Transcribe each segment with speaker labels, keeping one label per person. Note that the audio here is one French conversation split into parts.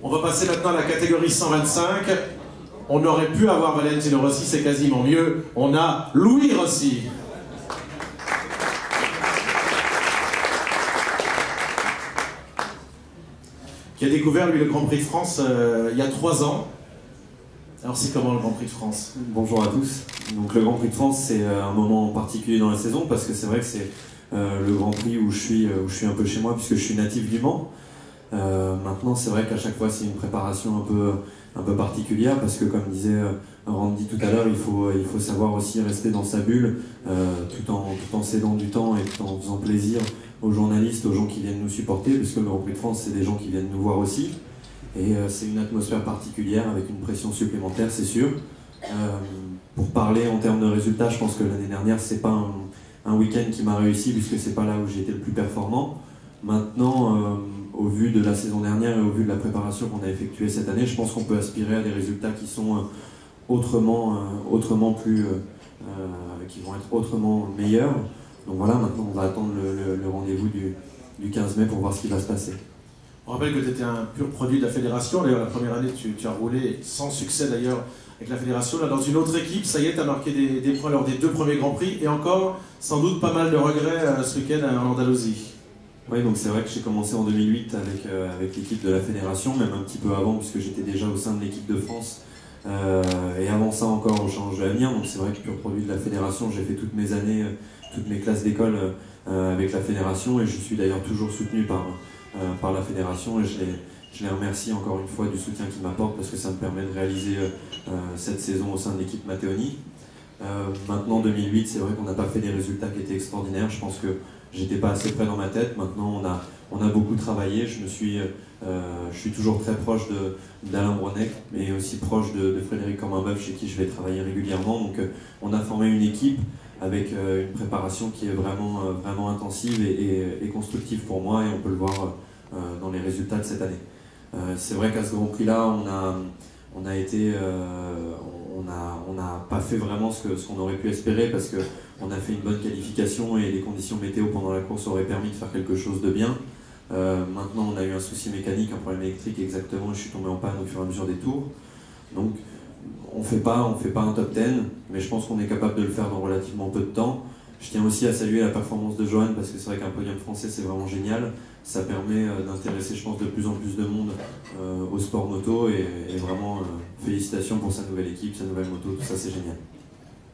Speaker 1: On va passer maintenant à la catégorie 125. On aurait pu avoir Valentino Rossi, c'est quasiment mieux. On a Louis Rossi. Qui a découvert, lui, le Grand Prix de France il y a 3 ans. Alors c'est comment le Grand Prix de France?
Speaker 2: Bonjour à tous. Donc le Grand Prix de France, c'est un moment particulier dans la saison parce que c'est vrai que c'est le Grand Prix où je suis un peu chez moi puisque je suis natif du Mans. Maintenant, c'est vrai qu'à chaque fois, c'est une préparation un peu particulière parce que, comme disait Randy tout à l'heure, il faut savoir aussi rester dans sa bulle tout en cédant du temps et tout en faisant plaisir aux journalistes, aux gens qui viennent nous supporter, parce que le Grand Prix de France, c'est des gens qui viennent nous voir aussi. Et c'est une atmosphère particulière avec une pression supplémentaire, c'est sûr. Pour parler en termes de résultats, je pense que l'année dernière, c'est pas un week-end qui m'a réussi puisque c'est pas là où j'ai été le plus performant. Maintenant, au vu de la saison dernière et au vu de la préparation qu'on a effectuée cette année, je pense qu'on peut aspirer à des résultats qui sont qui vont être autrement meilleurs. Donc voilà, maintenant on va attendre le rendez-vous du 15 mai pour voir ce qui va se passer.
Speaker 1: On rappelle que tu étais un pur produit de la fédération. D'ailleurs, la première année, tu as roulé sans succès d'ailleurs avec la fédération. Là, dans une autre équipe, ça y est, tu as marqué des points lors des 2 premiers Grands Prix et encore, sans doute, pas mal de regrets ce week-end en Andalousie.
Speaker 2: Oui, donc c'est vrai que j'ai commencé en 2008 avec l'équipe de la fédération, même un petit peu avant, puisque j'étais déjà au sein de l'équipe de France. Et avant ça encore au Challenge de l'Amiens. Donc c'est vrai que pur produit de la fédération, j'ai fait toutes mes années, toutes mes classes d'école avec la fédération et je suis d'ailleurs toujours soutenu par la fédération et je les remercie encore une fois du soutien qu'ils m'apportent parce que ça me permet de réaliser cette saison au sein de l'équipe Matteoni. Maintenant 2008, c'est vrai qu'on n'a pas fait des résultats qui étaient extraordinaires. Je pense que j'étais pas assez près dans ma tête. Maintenant on a beaucoup travaillé. Je suis toujours très proche d'Alain Bronek, mais aussi proche de Frédéric Corminboeuf, chez qui je vais travailler régulièrement. Donc on a formé une équipe avec une préparation qui est vraiment intensive et constructive pour moi, et on peut le voir dans les résultats de cette année. C'est vrai qu'à ce Grand Prix-là, on n'a pas fait vraiment ce qu'on aurait pu espérer parce qu'on a fait une bonne qualification et les conditions météo pendant la course auraient permis de faire quelque chose de bien. Maintenant, on a eu un souci mécanique, un problème électrique exactement, et je suis tombé en panne au fur et à mesure des tours. Donc, on fait pas un top 10, mais je pense qu'on est capable de le faire dans relativement peu de temps. Je tiens aussi à saluer la performance de Johan, parce que c'est vrai qu'un podium français, c'est vraiment génial. Ça permet d'intéresser, je pense, de plus en plus de monde au sport moto, et vraiment, félicitations pour sa nouvelle équipe, sa nouvelle moto, tout ça, c'est génial.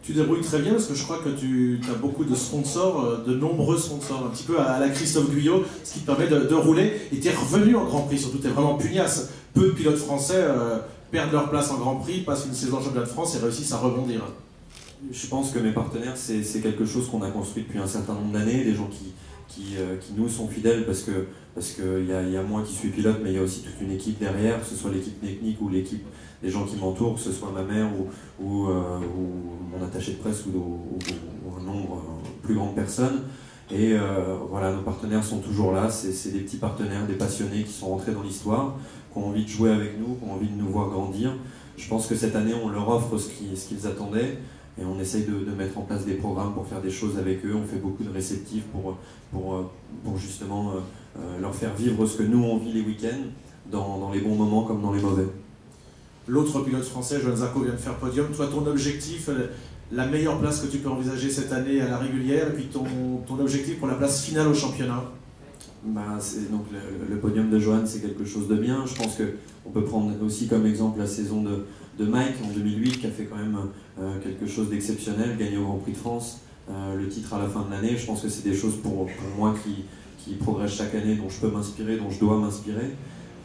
Speaker 1: Tu débrouilles très bien parce que je crois que tu as beaucoup de sponsors, de nombreux sponsors, un petit peu à la Christophe Guyot, ce qui te permet de rouler. Et tu es revenu en Grand Prix, surtout tu es vraiment pugnace. Peu de pilotes français perdent leur place en Grand Prix, passent une saison en championnat de France et réussissent à rebondir.
Speaker 2: Je pense que mes partenaires, c'est quelque chose qu'on a construit depuis un certain nombre d'années, des gens qui nous sont fidèles parce que y a moi qui suis pilote, mais il y a aussi toute une équipe derrière, que ce soit l'équipe technique ou l'équipe des gens qui m'entourent, que ce soit ma mère ou mon attaché de presse ou un nombre plus grand de personnes. Et voilà, nos partenaires sont toujours là, c'est des petits partenaires, des passionnés qui sont rentrés dans l'histoire, qui ont envie de jouer avec nous, qui ont envie de nous voir grandir. Je pense que cette année, on leur offre ce qu'ils attendaient. Et on essaye de mettre en place des programmes pour faire des choses avec eux. On fait beaucoup de réceptifs pour justement leur faire vivre ce que nous on vit les week-ends, dans les bons moments comme dans les mauvais.
Speaker 1: L'autre pilote français, Johan Zarco, vient de faire podium. Toi, ton objectif, la meilleure place que tu peux envisager cette année à la régulière, et puis ton objectif pour la place finale au championnat?
Speaker 2: Donc le podium de Johan, c'est quelque chose de bien. Je pense qu'on peut prendre aussi comme exemple la saison de Mike en 2008, qui a fait quand même quelque chose d'exceptionnel, gagné au Grand Prix de France, le titre à la fin de l'année. Je pense que c'est des choses pour moi qui progressent chaque année, dont je peux m'inspirer, dont je dois m'inspirer.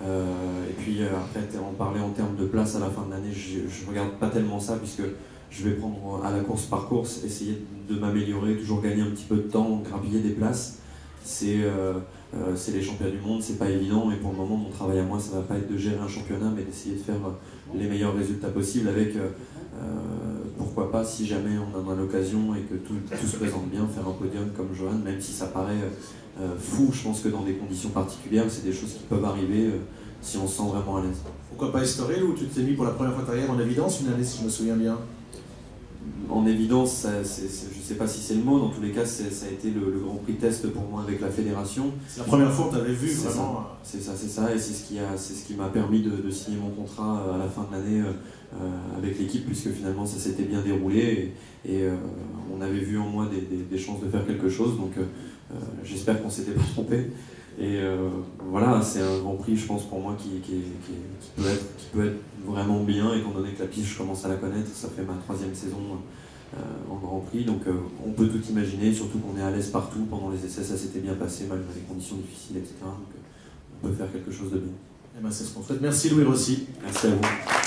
Speaker 2: Et puis après, on parlait en termes de place à la fin de l'année, je ne regarde pas tellement ça, puisque je vais prendre à la course par course, essayer de m'améliorer, toujours gagner un petit peu de temps, grappiller des places. C'est les championnats du monde, c'est pas évident, et pour le moment mon travail à moi ça va pas être de gérer un championnat, mais d'essayer de faire les meilleurs résultats possibles avec, pourquoi pas, si jamais on en a l'occasion et que tout se présente bien, faire un podium comme Johan, même si ça paraît fou. Je pense que dans des conditions particulières, c'est des choses qui peuvent arriver si on se sent vraiment à l'aise.
Speaker 1: Pourquoi pas Estoril, où tu t'es mis pour la première fois de ta carrière en évidence une année, si je me souviens bien?
Speaker 2: en évidence, je ne sais pas si c'est le mot, dans tous les cas, ça a été le Grand Prix test pour moi avec la fédération.
Speaker 1: C'est la première fois que tu avais vu vraiment.
Speaker 2: C'est ça, et c'est ce qui m'a permis de signer mon contrat à la fin de l'année avec l'équipe, puisque finalement ça s'était bien déroulé et on avait vu en moi des chances de faire quelque chose, donc j'espère qu'on ne s'était pas trompé. Et voilà, c'est un Grand Prix, je pense, pour moi qui peut être vraiment bien, étant donné que la piste, je commence à la connaître, ça fait ma 3e saison en Grand Prix, donc on peut tout imaginer, surtout qu'on est à l'aise partout. Pendant les essais, ça s'était bien passé, malgré les conditions difficiles, etc. Donc on peut faire quelque chose de bien.
Speaker 1: Et ben, c'est ce qu'on souhaite. Merci Louis Rossi.
Speaker 2: Merci à vous.